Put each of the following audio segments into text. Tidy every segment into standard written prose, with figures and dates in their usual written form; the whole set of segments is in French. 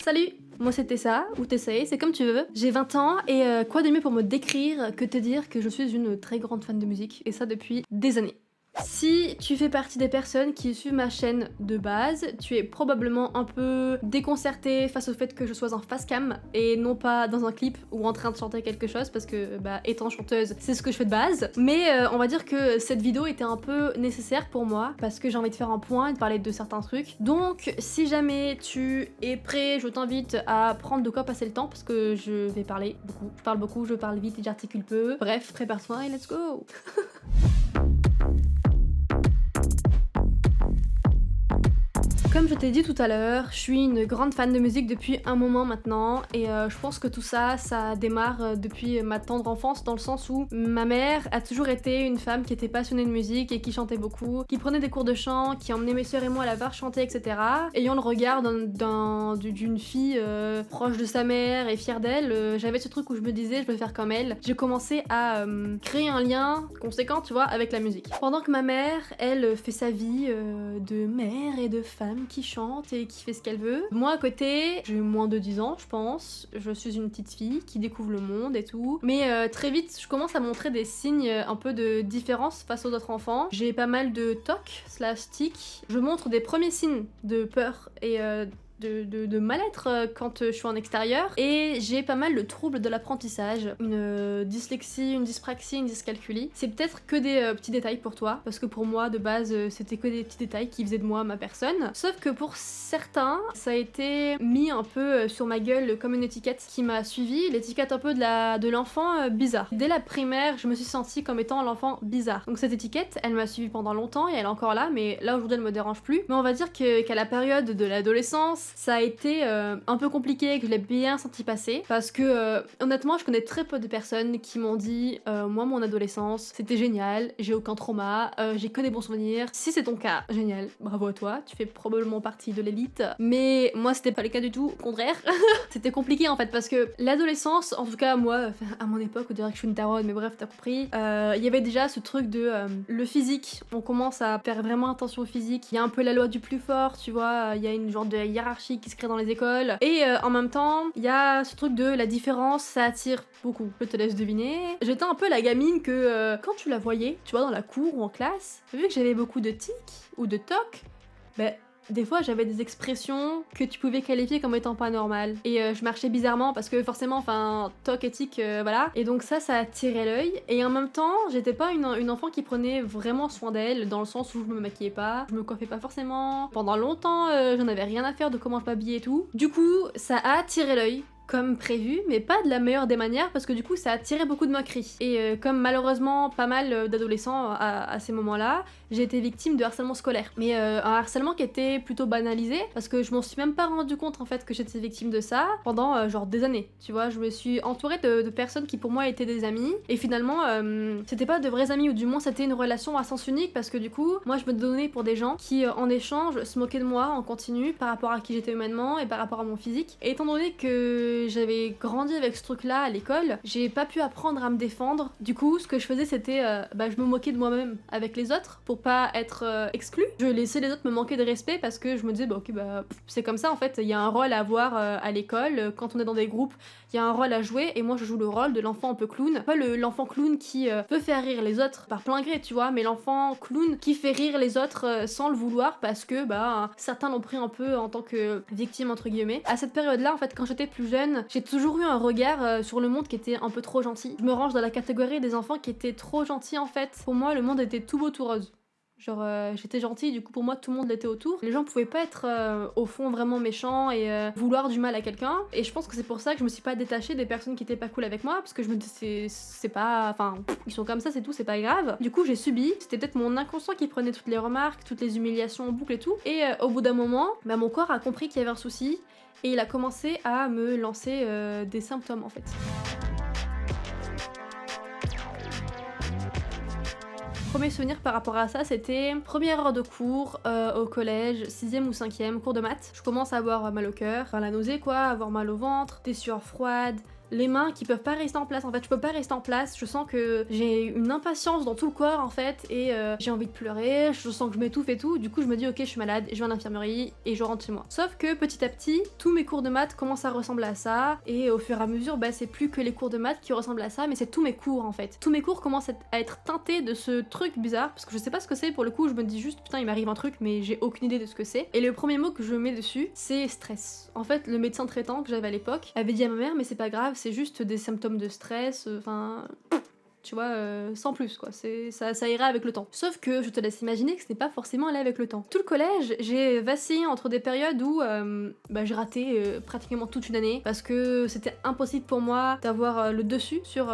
Salut, moi c'est Tessa, ou Tessae, c'est comme tu veux. J'ai 20 ans et quoi de mieux pour me décrire que te dire que je suis une très grande fan de musique, et ça depuis des années. Si tu fais partie des personnes qui suivent ma chaîne de base, tu es probablement un peu déconcerté face au fait que je sois en face cam et non pas dans un clip ou en train de chanter quelque chose parce que étant chanteuse c'est ce que je fais de base. Mais on va dire que cette vidéo était un peu nécessaire pour moi parce que j'ai envie de faire un point et de parler de certains trucs. Donc si jamais tu es prêt, je t'invite à prendre de quoi passer le temps parce que je vais parler beaucoup. Je parle beaucoup, je parle vite et j'articule peu. Bref, prépare-toi et let's go. Comme je t'ai dit tout à l'heure, je suis une grande fan de musique depuis un moment maintenant et je pense que tout ça démarre depuis ma tendre enfance dans le sens où ma mère a toujours été une femme qui était passionnée de musique et qui chantait beaucoup, qui prenait des cours de chant, qui emmenait mes soeurs et moi à la voir chanter, etc. Ayant le regard d'une fille proche de sa mère et fière d'elle, j'avais ce truc où je me disais je veux faire comme elle. J'ai commencé à créer un lien conséquent, tu vois, avec la musique. Pendant que ma mère, elle fait sa vie de mère et de femme qui chante et qui fait ce qu'elle veut. Moi à côté, j'ai moins de 10 ans je pense, je suis une petite fille qui découvre le monde et tout, mais très vite je commence à montrer des signes un peu de différence face aux autres enfants. J'ai pas mal de toc/tic, je montre des premiers signes de peur et de mal-être quand je suis en extérieur et j'ai pas mal de troubles de l'apprentissage, une dyslexie, une dyspraxie, une dyscalculie. C'est peut-être que des petits détails pour toi parce que pour moi de base c'était que des petits détails qui faisaient de moi ma personne, sauf que pour certains ça a été mis un peu sur ma gueule comme une étiquette qui m'a suivi, l'étiquette un peu de l'enfant bizarre. Dès la primaire je me suis sentie comme étant l'enfant bizarre, donc cette étiquette elle m'a suivi pendant longtemps et elle est encore là, mais là aujourd'hui elle me dérange plus. Mais on va dire qu'à la période de l'adolescence ça a été un peu compliqué, que je l'ai bien senti passer parce que honnêtement je connais très peu de personnes qui m'ont dit moi mon adolescence c'était génial, j'ai aucun trauma, j'ai que des bons souvenirs. Si c'est ton cas, génial, bravo à toi, tu fais probablement partie de l'élite, mais moi c'était pas le cas du tout, au contraire. C'était compliqué en fait parce que l'adolescence, en tout cas moi, à mon époque on dirait que je suis une daronne, mais bref t'as compris, il y avait déjà ce truc de le physique, on commence à faire vraiment attention au physique, il y a un peu la loi du plus fort, tu vois, il y a une genre de hiérarchie qui se crée dans les écoles et en même temps il y a ce truc de la différence, ça attire beaucoup. Je te laisse deviner. J'étais un peu la gamine que quand tu la voyais, tu vois, dans la cour ou en classe, vu que j'avais beaucoup de tics ou de tocs, des fois j'avais des expressions que tu pouvais qualifier comme étant pas normales et je marchais bizarrement parce que forcément enfin toc éthique voilà, et donc ça attirait l'œil et en même temps j'étais pas une enfant qui prenait vraiment soin d'elle dans le sens où je me maquillais pas, je me coiffais pas forcément, pendant longtemps j'en avais rien à faire de comment je m'habillais et tout, du coup ça a attiré l'œil comme prévu, mais pas de la meilleure des manières parce que du coup ça a attiré beaucoup de moqueries. Et comme malheureusement pas mal d'adolescents à ces moments-là, j'ai été victime de harcèlement scolaire. Mais un harcèlement qui était plutôt banalisé parce que je m'en suis même pas rendu compte en fait que j'étais victime de ça pendant genre des années. Tu vois, je me suis entourée de personnes qui pour moi étaient des amis et finalement c'était pas de vrais amis ou du moins c'était une relation à sens unique parce que du coup moi je me donnais pour des gens qui en échange se moquaient de moi en continu par rapport à qui j'étais humainement et par rapport à mon physique. Et étant donné que j'avais grandi avec ce truc là à l'école, j'ai pas pu apprendre à me défendre. Du coup ce que je faisais c'était je me moquais de moi-même avec les autres pour pas être exclue. Je laissais les autres me manquer de respect parce que je me disais c'est comme ça en fait, il y a un rôle à avoir à l'école, quand on est dans des groupes il y a un rôle à jouer et moi je joue le rôle de l'enfant un peu clown, pas l'enfant clown qui peut faire rire les autres par plein gré tu vois, mais l'enfant clown qui fait rire les autres sans le vouloir parce que certains l'ont pris un peu en tant que victime entre guillemets. À cette période là en fait quand j'étais plus jeune, j'ai toujours eu un regard sur le monde qui était un peu trop gentil. Je me range dans la catégorie des enfants qui étaient trop gentils en fait. Pour moi le monde était tout beau tout rose. Genre j'étais gentille, du coup pour moi tout le monde l'était autour. Les gens pouvaient pas être au fond vraiment méchants et vouloir du mal à quelqu'un. Et je pense que c'est pour ça que je me suis pas détachée des personnes qui étaient pas cool avec moi, parce que je me dis c'est pas... Enfin, ils sont comme ça, c'est tout, c'est pas grave. Du coup j'ai subi, c'était peut-être mon inconscient qui prenait toutes les remarques, toutes les humiliations en boucle et tout. Et au bout d'un moment, mon corps a compris qu'il y avait un souci et il a commencé à me lancer des symptômes en fait. Premier souvenir par rapport à ça, c'était première heure de cours au collège, 6ème ou 5ème, cours de maths. Je commence à avoir mal au cœur, enfin la nausée quoi, avoir mal au ventre, des sueurs froides, les mains qui peuvent pas rester en place. En fait, je peux pas rester en place. Je sens que j'ai une impatience dans tout le corps en fait et j'ai envie de pleurer. Je sens que je m'étouffe et tout. Du coup, je me dis ok, je suis malade, je vais à l'infirmerie et je rentre chez moi. Sauf que petit à petit, tous mes cours de maths commencent à ressembler à ça et au fur et à mesure, bah c'est plus que les cours de maths qui ressemblent à ça, mais c'est tous mes cours en fait. Tous mes cours commencent à être teintés de ce truc bizarre parce que je sais pas ce que c'est pour le coup. Je me dis juste putain, il m'arrive un truc, mais j'ai aucune idée de ce que c'est. Et le premier mot que je mets dessus, c'est stress. En fait, le médecin traitant que j'avais à l'époque avait dit à ma mère, mais c'est pas grave, c'est juste des symptômes de stress, enfin. Tu vois, sans plus quoi, ça ira avec le temps. Sauf que je te laisse imaginer que ce n'est pas forcément allé avec le temps. Tout le collège, j'ai vacillé entre des périodes où j'ai raté pratiquement toute une année parce que c'était impossible pour moi d'avoir le dessus sur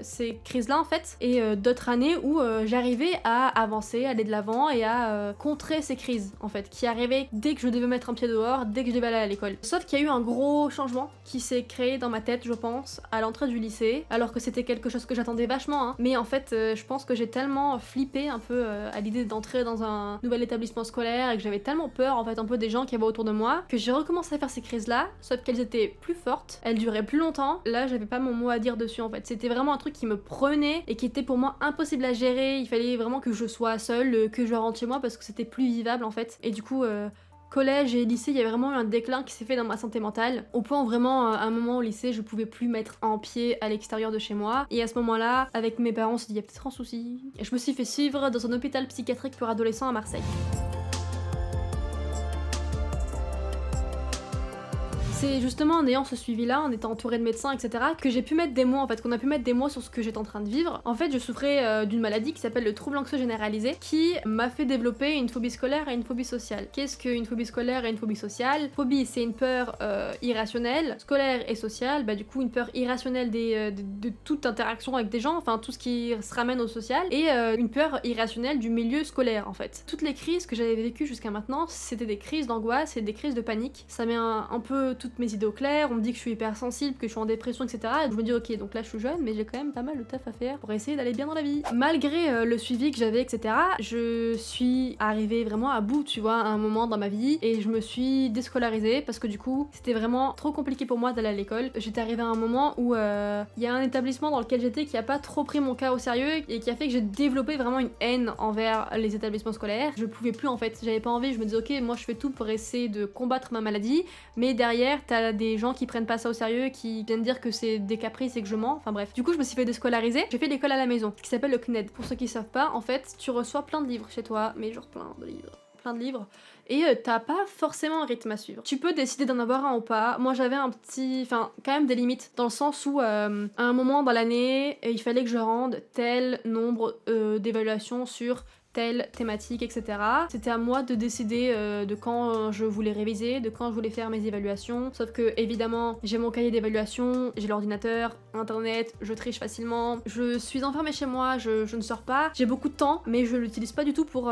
ces crises-là en fait, et d'autres années où j'arrivais à avancer, aller de l'avant et à contrer ces crises en fait, qui arrivaient dès que je devais mettre un pied dehors, dès que je devais aller à l'école. Sauf qu'il y a eu un gros changement qui s'est créé dans ma tête, je pense, à l'entrée du lycée, alors que c'était quelque chose que j'attendais vachement. Mais en fait, je pense que j'ai tellement flippé un peu à l'idée d'entrer dans un nouvel établissement scolaire et que j'avais tellement peur en fait un peu des gens qui avaient autour de moi que j'ai recommencé à faire ces crises là, sauf qu'elles étaient plus fortes, elles duraient plus longtemps. Là, j'avais pas mon mot à dire dessus en fait. C'était vraiment un truc qui me prenait et qui était pour moi impossible à gérer. Il fallait vraiment que je sois seule, que je rentre chez moi parce que c'était plus vivable en fait. Et du coup, collège et lycée, il y a vraiment eu un déclin qui s'est fait dans ma santé mentale, au point où vraiment à un moment au lycée je pouvais plus mettre un pied à l'extérieur de chez moi, et à ce moment là avec mes parents on s'est dit il y a peut-être un souci, et je me suis fait suivre dans un hôpital psychiatrique pour adolescents à Marseille. C'est justement en ayant ce suivi-là, en étant entourée de médecins, etc., que j'ai pu mettre des mots, en fait, qu'on a pu mettre des mots sur ce que j'étais en train de vivre. En fait, je souffrais d'une maladie qui s'appelle le trouble anxieux généralisé, qui m'a fait développer une phobie scolaire et une phobie sociale. Qu'est-ce qu'une phobie scolaire et une phobie sociale? Phobie, c'est une peur irrationnelle, scolaire et sociale, bah du coup une peur irrationnelle de toute interaction avec des gens, enfin tout ce qui se ramène au social, et une peur irrationnelle du milieu scolaire, en fait. Toutes les crises que j'avais vécues jusqu'à maintenant, c'était des crises d'angoisse et des crises de panique. Ça met un peu toutes mes idées au clair, on me dit que je suis hypersensible, que je suis en dépression, etc. Et je me dis ok, donc là je suis jeune, mais j'ai quand même pas mal de taf à faire pour essayer d'aller bien dans la vie. Malgré le suivi que j'avais, etc., je suis arrivée vraiment à bout, tu vois, à un moment dans ma vie, et je me suis déscolarisée parce que du coup, c'était vraiment trop compliqué pour moi d'aller à l'école. J'étais arrivée à un moment où il y a un établissement dans lequel j'étais qui a pas trop pris mon cas au sérieux et qui a fait que j'ai développé vraiment une haine envers les établissements scolaires. Je pouvais plus en fait, j'avais pas envie, je me disais ok, moi je fais tout pour essayer de combattre ma maladie, mais derrière t'as des gens qui prennent pas ça au sérieux, qui viennent dire que c'est des caprices et que je mens, enfin bref. Du coup je me suis fait déscolariser, j'ai fait l'école à la maison, qui s'appelle le CNED. Pour ceux qui savent pas, en fait tu reçois plein de livres chez toi, mais genre plein de livres, et t'as pas forcément un rythme à suivre. Tu peux décider d'en avoir un ou pas. Moi j'avais un petit, enfin quand même des limites, dans le sens où à un moment dans l'année, il fallait que je rende tel nombre d'évaluations sur telle thématique, etc. C'était à moi de décider de quand je voulais réviser, de quand je voulais faire mes évaluations. Sauf que évidemment, j'ai mon cahier d'évaluation, j'ai l'ordinateur, internet, je triche facilement. Je suis enfermée chez moi, je ne sors pas. J'ai beaucoup de temps, mais je l'utilise pas du tout pour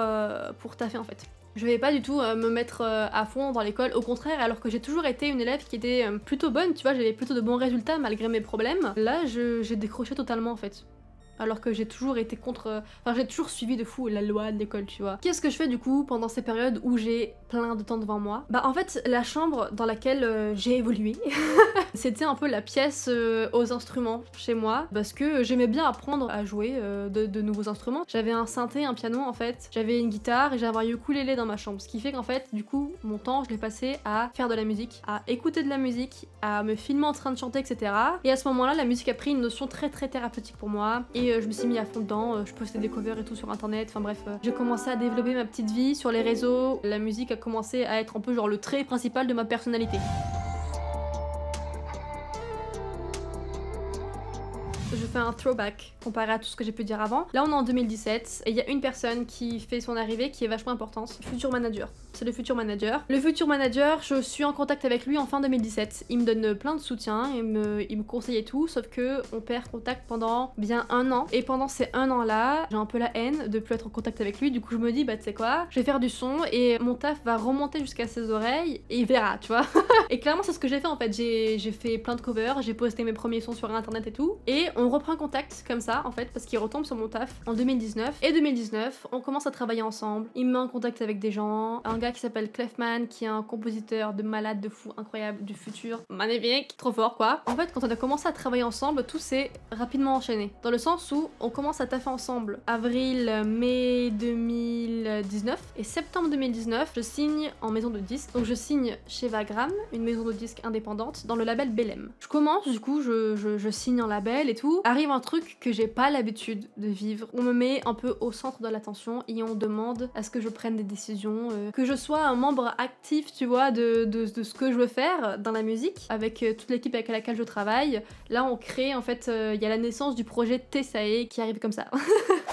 taffer en fait. Je vais pas du tout me mettre à fond dans l'école, au contraire, alors que j'ai toujours été une élève qui était plutôt bonne, tu vois, j'avais plutôt de bons résultats malgré mes problèmes. Là, j'ai décroché totalement en fait. Alors que j'ai toujours été contre... Enfin, j'ai toujours suivi de fou la loi de l'école, tu vois. Qu'est-ce que je fais du coup pendant ces périodes où j'ai plein de temps devant moi? Bah en fait, la chambre dans laquelle j'ai évolué, c'était un peu la pièce aux instruments chez moi, parce que j'aimais bien apprendre à jouer de nouveaux instruments. J'avais un synthé, un piano en fait, j'avais une guitare et j'avais un ukulélé dans ma chambre, ce qui fait qu'en fait, du coup, mon temps, je l'ai passé à faire de la musique, à écouter de la musique, à me filmer en train de chanter, etc. Et à ce moment-là, la musique a pris une notion très thérapeutique pour moi, et je me suis mis à fond dedans, je postais des covers et tout sur internet, enfin bref, j'ai commencé à développer ma petite vie sur les réseaux, la musique a commencé à être un peu genre le trait principal de ma personnalité. Je fais un throwback comparé à tout ce que j'ai pu dire avant. Là on est en 2017 et il y a une personne qui fait son arrivée qui est vachement importante, le futur manager. C'est le futur manager. Le futur manager, je suis en contact avec lui en fin 2017. Il me donne plein de soutien, il me conseille et tout, sauf que on perd contact pendant bien 1 an. Et pendant ces 1 an là, j'ai un peu la haine de plus être en contact avec lui, du coup je me dis bah tu sais quoi, je vais faire du son et mon taf va remonter jusqu'à ses oreilles et il verra, tu vois. Et clairement c'est ce que j'ai fait en fait, j'ai fait plein de covers, j'ai posté mes premiers sons sur internet et tout, et on reprend contact comme ça en fait parce qu'il retombe sur mon taf en 2019. Et 2019, on commence à travailler ensemble, il me met en contact avec des gens, un gars qui s'appelle Clefman, qui est un compositeur de malade, de fou, incroyable, du futur, magnifique, trop fort quoi. En fait, quand on a commencé à travailler ensemble, tout s'est rapidement enchaîné. Dans le sens où on commence à taffer ensemble avril-mai 2019 et septembre 2019, je signe en maison de disques. Donc je signe chez Vagram, une maison de disques indépendante, dans le label Belém. Je commence, du coup, je signe en label et tout. Arrive un truc que j'ai pas l'habitude de vivre. On me met un peu au centre de l'attention et on demande à ce que je prenne des décisions, que je sois un membre actif, tu vois, de ce que je veux faire dans la musique, avec toute l'équipe avec laquelle je travaille. Là, on crée, en fait, il y a la naissance du projet Tessae qui arrive comme ça.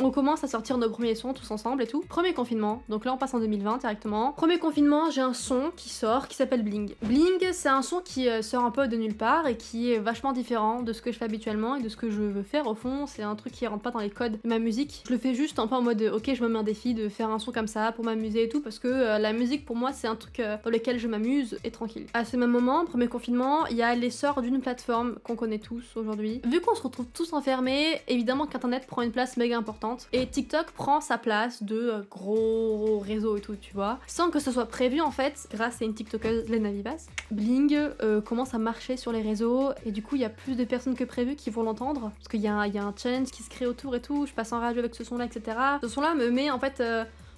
On commence à sortir nos premiers sons tous ensemble et tout. Premier confinement, donc là on passe en 2020 directement. Premier confinement, j'ai un son qui sort qui s'appelle Bling. Bling, c'est un son qui sort un peu de nulle part et qui est vachement différent de ce que je fais habituellement et de ce que je veux faire au fond. C'est un truc qui rentre pas dans les codes de ma musique. Je le fais juste un peu en mode ok, je me mets un défi de faire un son comme ça pour m'amuser et tout parce que la musique pour moi c'est un truc dans lequel je m'amuse et tranquille. À ce même moment, premier confinement, il y a l'essor d'une plateforme qu'on connaît tous aujourd'hui. Vu qu'on se retrouve tous enfermés, évidemment qu'Internet prend une place méga importante. Et TikTok prend sa place de gros réseau et tout, tu vois. Sans que ce soit prévu en fait, grâce à une TikTokeuse, Lena Vivas, Bling commence à marcher sur les réseaux et du coup il y a plus de personnes que prévu qui vont l'entendre. Parce qu'il y a un challenge qui se crée autour et tout, je passe en radio avec ce son-là, etc. Ce son-là me met en fait...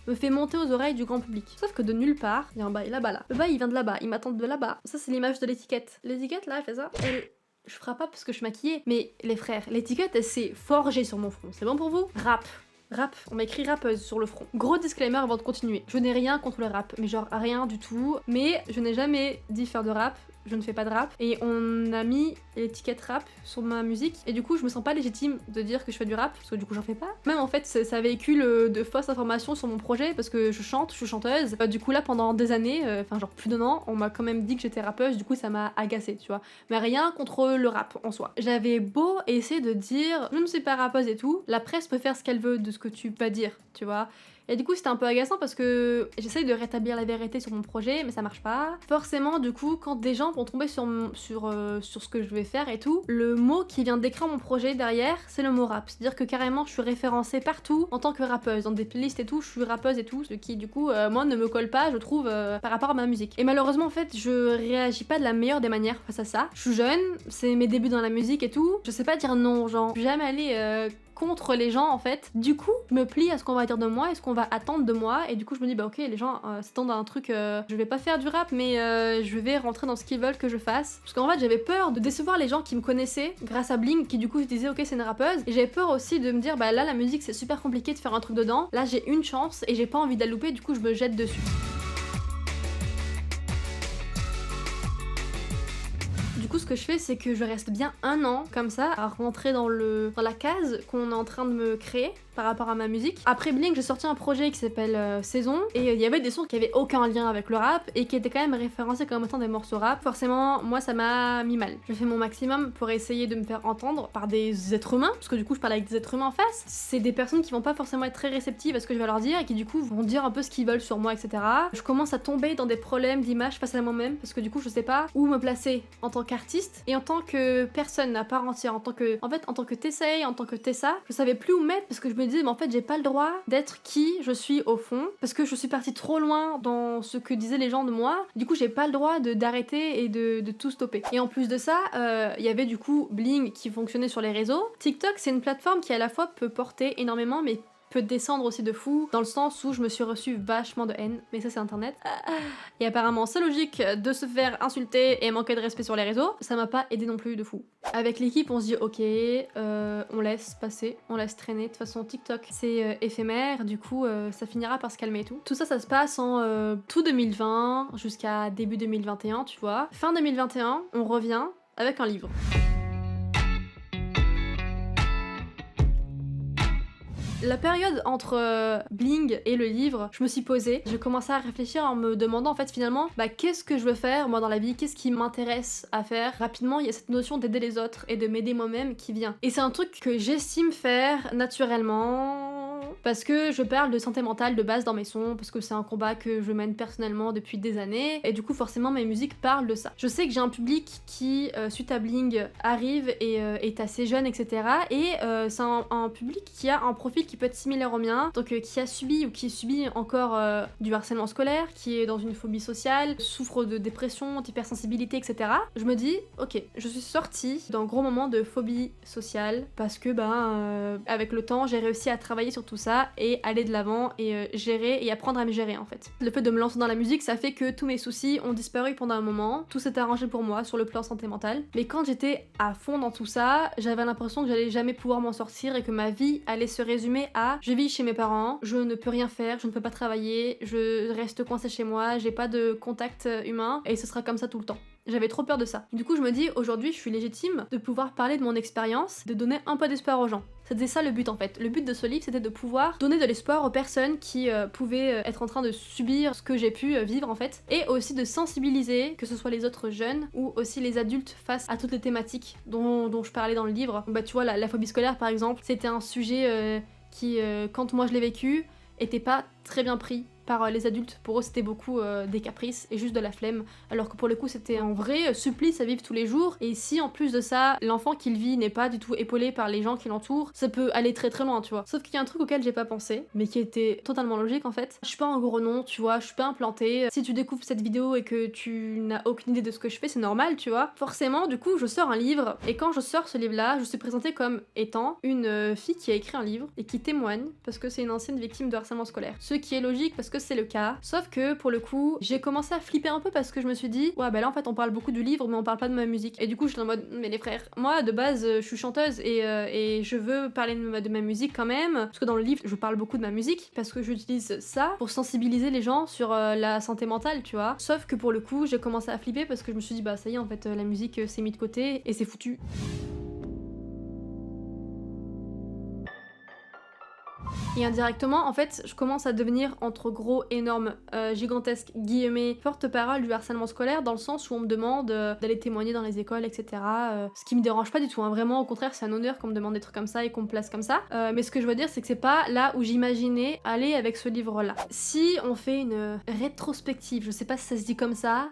me fait monter aux oreilles du grand public. Sauf que de nulle part, il y a un bail là-bas là. Le bail il vient de là-bas, il m'attend de là-bas. Ça c'est l'image de l'étiquette. L'étiquette là, elle fait ça. Je ferai pas parce que je suis maquillée, mais les frères, l'étiquette elle s'est forgée sur mon front. C'est bon pour vous? Rap. Rap, on m'a écrit rappeuse sur le front. Gros disclaimer avant de continuer. Je n'ai rien contre le rap, mais genre rien du tout. Mais je n'ai jamais dit faire de rap. Je ne fais pas de rap et on a mis l'étiquette rap sur ma musique et du coup je me sens pas légitime de dire que je fais du rap parce que du coup j'en fais pas. Même en fait ça véhicule de fausses informations sur mon projet parce que je chante, je suis chanteuse. Du coup là pendant des années, enfin genre plus d'un an, on m'a quand même dit que j'étais rappeuse, du coup ça m'a agacée, tu vois. Mais rien contre le rap en soi. J'avais beau essayer de dire je ne suis pas rappeuse et tout, la presse peut faire ce qu'elle veut de ce que tu vas dire, tu vois. Et du coup c'était un peu agaçant parce que j'essaye de rétablir la vérité sur mon projet mais ça marche pas. Forcément du coup quand des gens vont tomber sur ce que je vais faire et tout, le mot qui vient décrire mon projet derrière c'est le mot rap. C'est-à-dire que carrément je suis référencée partout en tant que rappeuse, dans des playlists et tout, je suis rappeuse et tout, ce qui du coup moi ne me colle pas je trouve par rapport à ma musique. Et malheureusement en fait je réagis pas de la meilleure des manières face à ça. Je suis jeune, c'est mes débuts dans la musique et tout, je sais pas dire non, genre je suis jamais allée contre les gens en fait. Du coup, je me plie à ce qu'on va dire de moi et ce qu'on va attendre de moi et du coup je me dis bah ok les gens s'attendent à un truc, je vais pas faire du rap mais je vais rentrer dans ce qu'ils veulent que je fasse. Parce qu'en fait j'avais peur de décevoir les gens qui me connaissaient grâce à Bling qui du coup se disaient ok c'est une rappeuse et j'avais peur aussi de me dire bah là la musique c'est super compliqué de faire un truc dedans, là j'ai une chance et j'ai pas envie de la louper du coup je me jette dessus. Du coup, ce que je fais, c'est que je reste bien un an comme ça à rentrer dans la case qu'on est en train de me créer par rapport à ma musique. Après Bling, j'ai sorti un projet qui s'appelle Saison et il y avait des sons qui avaient aucun lien avec le rap et qui étaient quand même référencés comme étant des morceaux rap. Forcément, moi ça m'a mis mal. Je fais mon maximum pour essayer de me faire entendre par des êtres humains, parce que du coup je parle avec des êtres humains en face. C'est des personnes qui vont pas forcément être très réceptives à ce que je vais leur dire et qui du coup vont dire un peu ce qu'ils veulent sur moi, etc. Je commence à tomber dans des problèmes d'image face à moi-même parce que du coup je sais pas où me placer en tant qu'artiste et en tant que personne à part entière, en tant que Tessae, en tant que Tessa, je savais plus où mettre parce que je me disais mais en fait j'ai pas le droit d'être qui je suis au fond parce que je suis partie trop loin dans ce que disaient les gens de moi. Du coup j'ai pas le droit d'arrêter et de tout stopper. Et en plus de ça, il y avait du coup Bling qui fonctionnait sur les réseaux. TikTok c'est une plateforme qui à la fois peut porter énormément mais peut descendre aussi de fou, dans le sens où je me suis reçue vachement de haine, mais ça c'est internet. Et apparemment c'est logique de se faire insulter et manquer de respect sur les réseaux, ça m'a pas aidé non plus de fou. Avec l'équipe on se dit ok, on laisse passer, on laisse traîner, de toute façon TikTok c'est éphémère, du coup ça finira par se calmer et tout. Tout ça ça se passe en tout 2020 jusqu'à début 2021 tu vois. Fin 2021 on revient avec un livre. La période entre Bling et le livre, je me suis posée, j'ai commencé à réfléchir en me demandant en fait finalement qu'est-ce que je veux faire moi dans la vie, qu'est-ce qui m'intéresse à faire. Rapidement il y a cette notion d'aider les autres et de m'aider moi-même qui vient. Et c'est un truc que j'estime faire naturellement parce que je parle de santé mentale de base dans mes sons, parce que c'est un combat que je mène personnellement depuis des années, et du coup forcément mes musiques parlent de ça. Je sais que j'ai un public qui, suite à Bling, arrive et est assez jeune, etc. Et c'est un public qui a un profil qui peut être similaire au mien, donc qui a subi ou qui subit encore du harcèlement scolaire, qui est dans une phobie sociale, souffre de dépression, d'hypersensibilité, etc. Je me dis, ok, je suis sortie d'un gros moment de phobie sociale parce que avec le temps j'ai réussi à travailler sur tout ça et aller de l'avant et gérer et apprendre à me gérer en fait. Le fait de me lancer dans la musique, ça fait que tous mes soucis ont disparu pendant un moment, tout s'est arrangé pour moi sur le plan santé mentale, mais quand j'étais à fond dans tout ça, j'avais l'impression que j'allais jamais pouvoir m'en sortir et que ma vie allait se résumer à je vis chez mes parents, je ne peux rien faire, je ne peux pas travailler, je reste coincée chez moi, j'ai pas de contact humain et ce sera comme ça tout le temps. J'avais trop peur de ça. Du coup, je me dis, aujourd'hui, je suis légitime de pouvoir parler de mon expérience, de donner un peu d'espoir aux gens. C'était ça le but en fait. Le but de ce livre, c'était de pouvoir donner de l'espoir aux personnes qui pouvaient être en train de subir ce que j'ai pu vivre en fait, et aussi de sensibiliser, que ce soit les autres jeunes ou aussi les adultes face à toutes les thématiques dont je parlais dans le livre. Bah tu vois, la phobie scolaire par exemple, c'était un sujet qui, quand moi je l'ai vécu, était pas très bien pris par les adultes. Pour eux c'était beaucoup des caprices et juste de la flemme, alors que pour le coup c'était un vrai supplice à vivre tous les jours, et si en plus de ça l'enfant qu'il vit n'est pas du tout épaulé par les gens qui l'entourent, ça peut aller très très loin, tu vois. Sauf qu'il y a un truc auquel j'ai pas pensé, mais qui était totalement logique en fait. Je suis pas un gros nom, tu vois, je suis pas implantée. Si tu découvres cette vidéo et que tu n'as aucune idée de ce que je fais, c'est normal, tu vois. Forcément, du coup, je sors un livre, et quand je sors ce livre-là, je suis présentée comme étant une fille qui a écrit un livre et qui témoigne parce que c'est une ancienne victime de harcèlement scolaire. Ce qui est logique parce que c'est le cas. Sauf que pour le coup, j'ai commencé à flipper un peu parce que je me suis dit, ouais, bah là en fait on parle beaucoup du livre, mais on parle pas de ma musique. Et du coup, j'étais en mode, mais les frères, moi de base, je suis chanteuse et je veux parler de ma musique quand même. Parce que dans le livre, je parle beaucoup de ma musique parce que j'utilise ça pour sensibiliser les gens sur la santé mentale, tu vois. Sauf que pour le coup, j'ai commencé à flipper parce que je me suis dit, bah ça y est, en fait, la musique s'est mise de côté et c'est foutu. Et indirectement, en fait, je commence à devenir, entre gros, énormes, gigantesques guillemets, porte-parole du harcèlement scolaire, dans le sens où on me demande d'aller témoigner dans les écoles, etc. Ce qui me dérange pas du tout, hein. Vraiment, au contraire, c'est un honneur qu'on me demande des trucs comme ça et qu'on me place comme ça. Mais ce que je veux dire, c'est que c'est pas là où j'imaginais aller avec ce livre-là. Si on fait une rétrospective, je sais pas si ça se dit comme ça,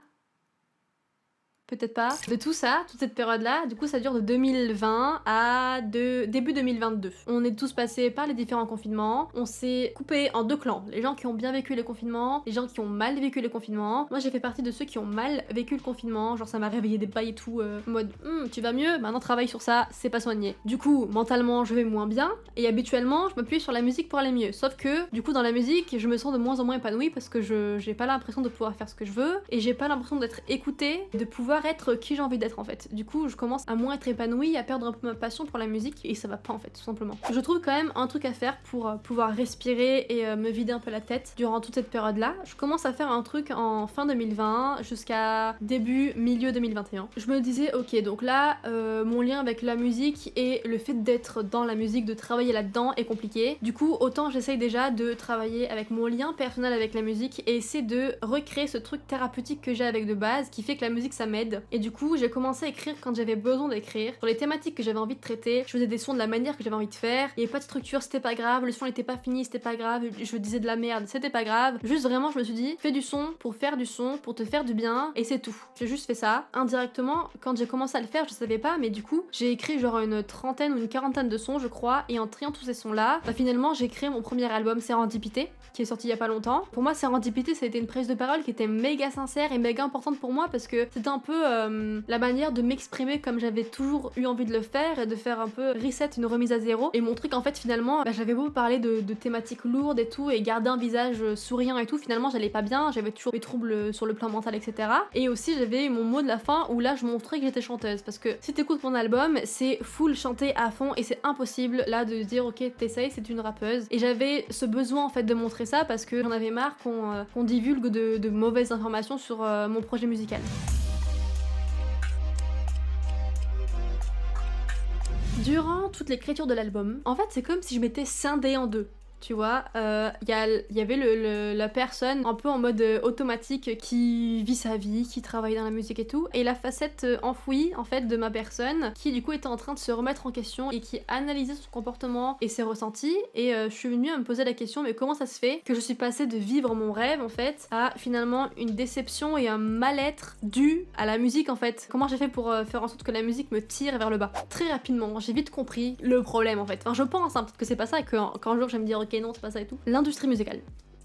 peut-être pas, de tout ça, toute cette période-là. Du coup, ça dure de 2020 à début 2022. On est tous passés par les différents confinements, on s'est coupé en deux clans, les gens qui ont bien vécu le confinement, les gens qui ont mal vécu le confinement. Moi, j'ai fait partie de ceux qui ont mal vécu le confinement, genre ça m'a réveillé des bails et tout, en mode tu vas mieux, maintenant travaille sur ça, c'est pas soigné. Du coup, mentalement, je vais moins bien, et habituellement, je m'appuie sur la musique pour aller mieux. Sauf que, du coup, dans la musique, je me sens de moins en moins épanouie parce que j'ai pas l'impression de pouvoir faire ce que je veux, et j'ai pas l'impression d'être écoutée, de pouvoir être qui j'ai envie d'être en fait. Du coup, je commence à moins être épanouie, à perdre un peu ma passion pour la musique, et ça va pas en fait, tout simplement. Je trouve quand même un truc à faire pour pouvoir respirer et me vider un peu la tête durant toute cette période-là. Je commence à faire un truc en fin 2020 jusqu'à milieu 2021. Je me disais, ok, donc là, mon lien avec la musique et le fait d'être dans la musique, de travailler là-dedans est compliqué. Du coup, autant j'essaye déjà de travailler avec mon lien personnel avec la musique et essayer de recréer ce truc thérapeutique que j'ai avec de base, qui fait que la musique ça m'aide. Et du coup, j'ai commencé à écrire quand j'avais besoin d'écrire, sur les thématiques que j'avais envie de traiter. Je faisais des sons de la manière que j'avais envie de faire. Il y avait pas de structure, c'était pas grave. Le son n'était pas fini, c'était pas grave. Je disais de la merde, c'était pas grave. Juste vraiment, je me suis dit, fais du son pour faire du son, pour te faire du bien, et c'est tout. J'ai juste fait ça. Indirectement, quand j'ai commencé à le faire, je savais pas, mais du coup, j'ai écrit genre une trentaine ou une quarantaine de sons, je crois, et en triant tous ces sons-là, finalement, j'ai créé mon premier album, Sérendipité, qui est sorti il y a pas longtemps. Pour moi, Sérendipité, ça a été une prise de parole qui était méga sincère et méga importante pour moi parce que c'était un peu la manière de m'exprimer comme j'avais toujours eu envie de le faire et de faire un peu reset, une remise à zéro. Et mon truc, en fait, finalement, j'avais beau parler de thématiques lourdes et tout et garder un visage souriant et tout, finalement, j'allais pas bien, j'avais toujours des troubles sur le plan mental, etc. Et aussi, j'avais mon mot de la fin où là, je montrais que j'étais chanteuse parce que si t'écoutes mon album, c'est full chanté à fond et c'est impossible là de se dire, ok, t'essayes, c'est une rappeuse. Et j'avais ce besoin en fait de montrer ça parce que j'en avais marre qu'on divulgue de mauvaises informations sur mon projet musical. Durant toute l'écriture de l'album, en fait c'est comme si je m'étais scindée en deux. tu vois, il y avait la personne un peu en mode automatique qui vit sa vie, qui travaille dans la musique et tout, et la facette enfouie en fait de ma personne qui du coup était en train de se remettre en question et qui analysait son comportement et ses ressentis, et je suis venue à me poser la question, mais comment ça se fait que je suis passée de vivre mon rêve en fait à finalement une déception et un mal-être dû à la musique en fait. Comment j'ai fait pour faire en sorte que la musique me tire vers le bas? Très rapidement, j'ai vite compris le problème en fait. Enfin je pense, hein, peut-être que c'est pas ça et qu'un jour je vais me dire ok non c'est pas ça et tout. L'industrie musicale.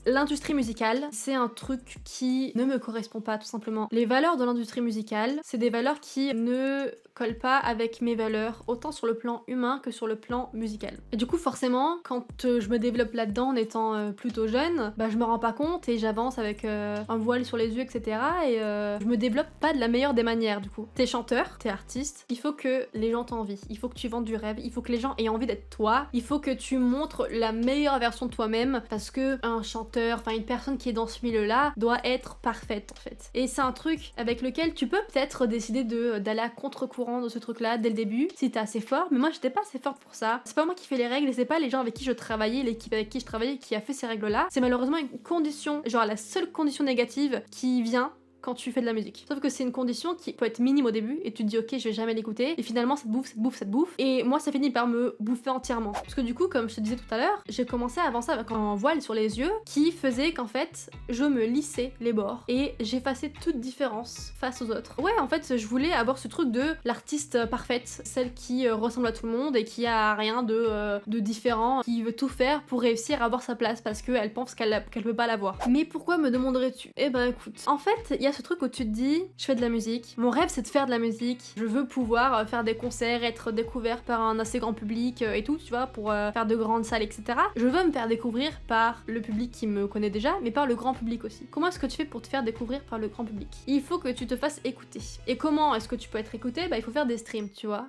L'industrie musicale, c'est un truc qui ne me correspond pas tout simplement. Les valeurs de l'industrie musicale, c'est des valeurs qui ne collent pas avec mes valeurs, autant sur le plan humain que sur le plan musical. Et du coup forcément, quand je me développe là-dedans en étant plutôt jeune, bah je me rends pas compte et j'avance avec un voile sur les yeux, etc. Et je me développe pas de la meilleure des manières du coup. T'es chanteur, t'es artiste, il faut que les gens t'aient envie, il faut que tu vendes du rêve, il faut que les gens aient envie d'être toi, il faut que tu montres la meilleure version de toi-même parce que un chanteur, enfin une personne qui est dans ce milieu-là doit être parfaite en fait. Et c'est un truc avec lequel tu peux peut-être décider d'aller à contre-courant de ce truc-là dès le début si t'es assez fort, mais moi j'étais pas assez forte pour ça. C'est pas moi qui fais les règles et c'est pas les gens avec qui je travaillais, l'équipe avec qui je travaillais qui a fait ces règles-là. C'est malheureusement une condition, genre la seule condition négative qui vient quand tu fais de la musique. Sauf que c'est une condition qui peut être minime au début et tu te dis ok je vais jamais l'écouter et finalement ça te bouffe, ça te bouffe, ça te bouffe et moi ça finit par me bouffer entièrement. Parce que du coup comme je te disais tout à l'heure, j'ai commencé à avancer avec un voile sur les yeux qui faisait qu'en fait je me lissais les bords et j'effaçais toute différence face aux autres. Ouais en fait je voulais avoir ce truc de l'artiste parfaite, celle qui ressemble à tout le monde et qui a rien de différent, qui veut tout faire pour réussir à avoir sa place parce qu'elle pense qu'elle peut pas l'avoir. Mais pourquoi me demanderais-tu? Eh ben écoute, en fait il y a ce truc où tu te dis je fais de la musique, mon rêve c'est de faire de la musique, je veux pouvoir faire des concerts, être découvert par un assez grand public et tout, tu vois, pour faire de grandes salles, etc. Je veux me faire découvrir par le public qui me connaît déjà, mais par le grand public aussi. Comment est-ce que tu fais pour te faire découvrir par le grand public? Il faut que tu te fasses écouter. Et comment est-ce que tu peux être écouté? Bah il faut faire des streams, tu vois.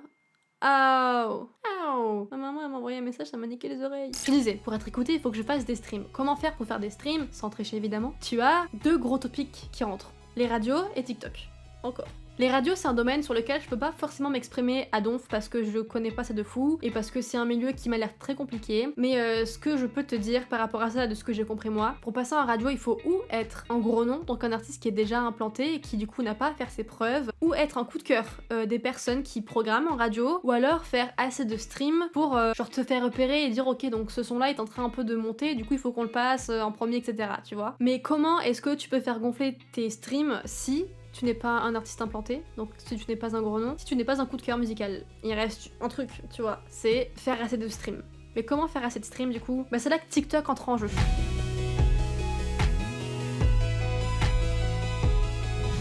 Oh. Ow. Ma maman elle m'a envoyé un message, ça m'a niqué les oreilles. Je disais, pour être écouté, il faut que je fasse des streams. Comment faire pour faire des streams, sans tricher évidemment? Tu as deux gros topics qui rentrent. Les radios et TikTok. Encore. Les radios, c'est un domaine sur lequel je peux pas forcément m'exprimer à donf parce que je connais pas ça de fou et parce que c'est un milieu qui m'a l'air très compliqué. Mais ce que je peux te dire par rapport à ça, de ce que j'ai compris moi, pour passer en radio, il faut ou être un gros nom, donc un artiste qui est déjà implanté et qui du coup n'a pas à faire ses preuves, ou être un coup de cœur des personnes qui programment en radio, ou alors faire assez de streams pour genre te faire repérer et dire ok donc ce son là est en train un peu de monter, du coup il faut qu'on le passe en premier, etc. Tu vois. Mais comment est-ce que tu peux faire gonfler tes streams si tu n'es pas un artiste implanté, donc si tu n'es pas un gros nom, si tu n'es pas un coup de cœur musical? Il reste un truc, tu vois, c'est faire assez de streams. Mais comment faire assez de streams du coup? Bah c'est là que TikTok entre en jeu.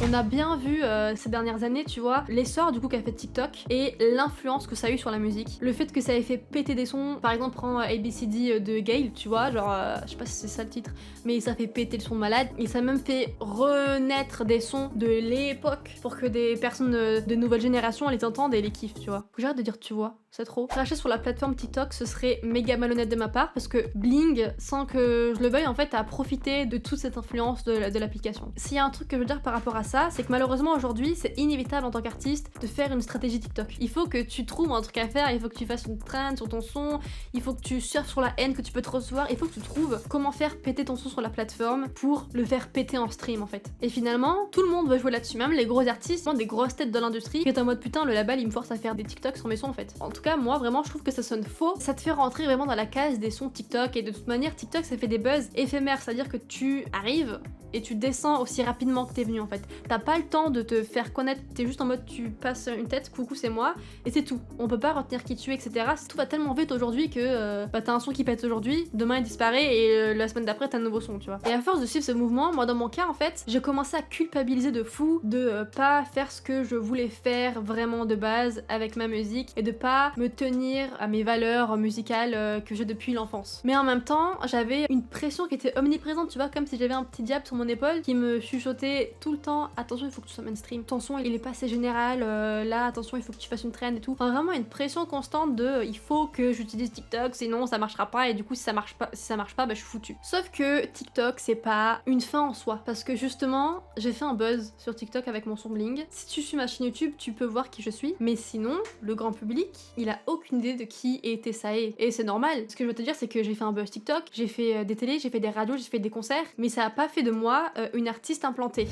On a bien vu ces dernières années, tu vois, l'essor du coup qu'a fait TikTok et l'influence que ça a eu sur la musique. Le fait que ça ait fait péter des sons, par exemple prends ABCD de Gale, tu vois, genre, je sais pas si c'est ça le titre, mais ça fait péter le son de malade, et ça a même fait renaître des sons de l'époque pour que des personnes de nouvelle génération les entendent et les kiffent, tu vois. Faut que j'arrête de dire tu vois, c'est trop. Cracher sur la plateforme TikTok, ce serait méga malhonnête de ma part parce que Bling, sans que je le veuille en fait, a profité de toute cette influence de l'application. S'il y a un truc que je veux dire par rapport à ça, c'est que malheureusement aujourd'hui c'est inévitable en tant qu'artiste de faire une stratégie TikTok. Il faut que tu trouves un truc à faire, il faut que tu fasses une trend sur ton son, il faut que tu surfes sur la haine que tu peux te recevoir, il faut que tu trouves comment faire péter ton son sur la plateforme pour le faire péter en stream en fait. Et finalement, tout le monde veut jouer là-dessus, même les gros artistes, des grosses têtes de l'industrie, qui est en mode putain le label il me force à faire des TikTok sur mes sons en fait. En tout cas moi vraiment je trouve que ça sonne faux, ça te fait rentrer vraiment dans la case des sons TikTok et de toute manière TikTok ça fait des buzz éphémères, c'est-à-dire que tu arrives et tu descends aussi rapidement que t'es venu en fait. T'as pas le temps de te faire connaître, t'es juste en mode tu passes une tête, coucou c'est moi, et c'est tout. On peut pas retenir qui tu es, etc. Tout va tellement vite aujourd'hui que t'as un son qui pète aujourd'hui, demain il disparaît et la semaine d'après t'as un nouveau son, tu vois. Et à force de suivre ce mouvement, moi dans mon cas en fait, j'ai commencé à culpabiliser de fou de pas faire ce que je voulais faire vraiment de base avec ma musique et de pas me tenir à mes valeurs musicales que j'ai depuis l'enfance. Mais en même temps, j'avais une pression qui était omniprésente, tu vois, comme si j'avais un petit diable sur mon épaule qui me chuchotait tout le temps attention il faut que tu sois mainstream, ton son il est pas assez général, là attention il faut que tu fasses une trend et tout. Enfin vraiment une pression constante de il faut que j'utilise TikTok sinon ça marchera pas et du coup si ça marche pas bah je suis foutue. Sauf que TikTok c'est pas une fin en soi parce que justement j'ai fait un buzz sur TikTok avec mon son bling. Si tu suis ma chaîne YouTube tu peux voir qui je suis, mais sinon le grand public il a aucune idée de qui est Tessae et c'est normal. Ce que je veux te dire c'est que j'ai fait un buzz TikTok, j'ai fait des télés, j'ai fait des radios, j'ai fait des concerts, mais ça a pas fait de moi une artiste implantée.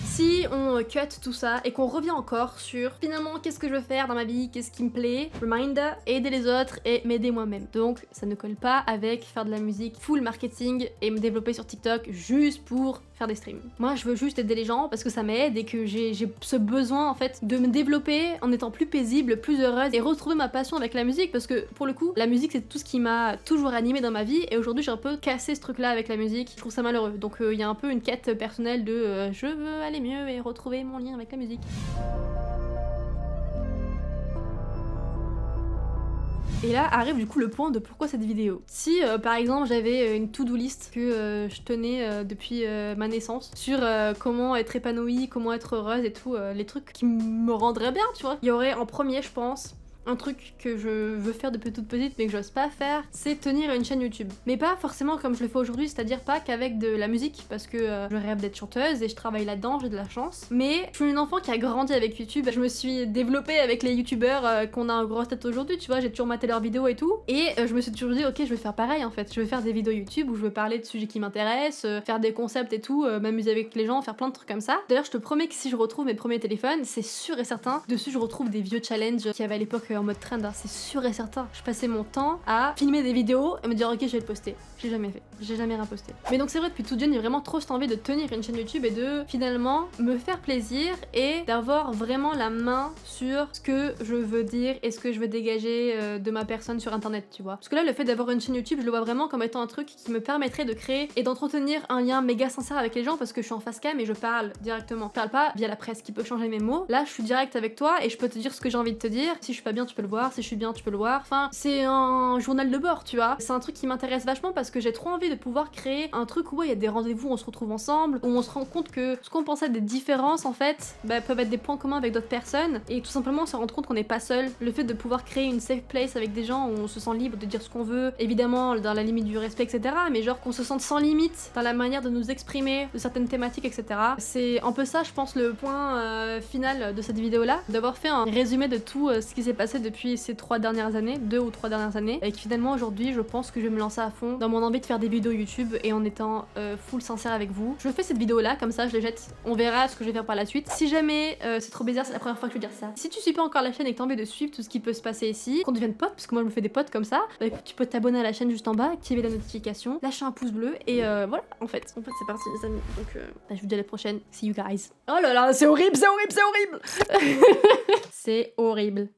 Si on cut tout ça et qu'on revient encore sur finalement qu'est-ce que je veux faire dans ma vie, qu'est-ce qui me plaît, reminder, aider les autres et m'aider moi-même. Donc ça ne colle pas avec faire de la musique full marketing et me développer sur TikTok juste pour faire des streams. Moi je veux juste aider les gens parce que ça m'aide et que j'ai ce besoin en fait de me développer en étant plus paisible, plus heureuse et retrouver ma passion avec la musique parce que pour le coup la musique c'est tout ce qui m'a toujours animée dans ma vie et aujourd'hui j'ai un peu cassé ce truc là avec la musique, je trouve ça malheureux. Donc il y a un peu une quête personnelle de je veux aller mieux et retrouver mon lien avec la musique. Et là arrive du coup le point de pourquoi cette vidéo. Si par exemple j'avais une to-do list que je tenais depuis ma naissance sur comment être épanouie, comment être heureuse et tout, les trucs qui me rendraient bien, tu vois. Il y aurait en premier je pense un truc que je veux faire depuis toute petite mais que j'ose pas faire, c'est tenir une chaîne YouTube. Mais pas forcément comme je le fais aujourd'hui, c'est-à-dire pas qu'avec de la musique, parce que je rêve d'être chanteuse et je travaille là-dedans, j'ai de la chance. Mais je suis une enfant qui a grandi avec YouTube, je me suis développée avec les youtubeurs qu'on a en grosse tête aujourd'hui, tu vois, j'ai toujours maté leurs vidéos et tout. Et je me suis toujours dit, ok, je vais faire pareil en fait. Je vais faire des vidéos YouTube où je veux parler de sujets qui m'intéressent, faire des concepts et tout, m'amuser avec les gens, faire plein de trucs comme ça. D'ailleurs, je te promets que si je retrouve mes premiers téléphones, c'est sûr et certain, dessus je retrouve des vieux challenges qu'il y avait à l'époque en mode trend, hein, c'est sûr et certain. Je passais mon temps à filmer des vidéos et me dire ok je vais le poster. J'ai jamais fait, j'ai jamais rien posté. Mais donc c'est vrai depuis toute jeune j'ai vraiment trop cette envie de tenir une chaîne YouTube et de finalement me faire plaisir et d'avoir vraiment la main sur ce que je veux dire et ce que je veux dégager de ma personne sur internet, tu vois. Parce que là le fait d'avoir une chaîne YouTube je le vois vraiment comme étant un truc qui me permettrait de créer et d'entretenir un lien méga sincère avec les gens parce que je suis en face cam et je parle directement. Je parle pas via la presse qui peut changer mes mots. Là je suis direct avec toi et je peux te dire ce que j'ai envie de te dire. Si je suis pas bien tu peux le voir, si je suis bien tu peux le voir. Enfin c'est un journal de bord, tu vois. C'est un truc qui m'intéresse vachement parce que j'ai trop envie de pouvoir créer un truc où il y a des rendez-vous, on se retrouve ensemble, où on se rend compte que ce qu'on pensait des différences en fait peuvent être des points communs avec d'autres personnes et tout simplement se rendre compte qu'on n'est pas seul. Le fait de pouvoir créer une safe place avec des gens où on se sent libre de dire ce qu'on veut, évidemment dans la limite du respect etc, mais genre qu'on se sente sans limite dans la manière de nous exprimer de certaines thématiques etc. C'est un peu ça je pense le point final de cette vidéo là, d'avoir fait un résumé de tout ce qui s'est passé depuis ces 3 dernières années, 2 ou 3 dernières années, et que finalement aujourd'hui je pense que je vais me lancer à fond dans mon envie de faire des vidéos YouTube et en étant full sincère avec vous. Je fais cette vidéo là comme ça, je les jette, on verra ce que je vais faire par la suite. Si jamais c'est trop bizarre, c'est la première fois que je veux dire ça. Si tu suis pas encore la chaîne et que t'as envie de suivre tout ce qui peut se passer ici, qu'on devienne potes, parce que moi je me fais des potes comme ça, bah écoute tu peux t'abonner à la chaîne juste en bas, activer la notification, lâcher un pouce bleu et voilà en fait c'est parti les amis. Donc bah, je vous dis à la prochaine, see you guys. Oh là là c'est horrible, c'est horrible, c'est horrible. C'est horrible.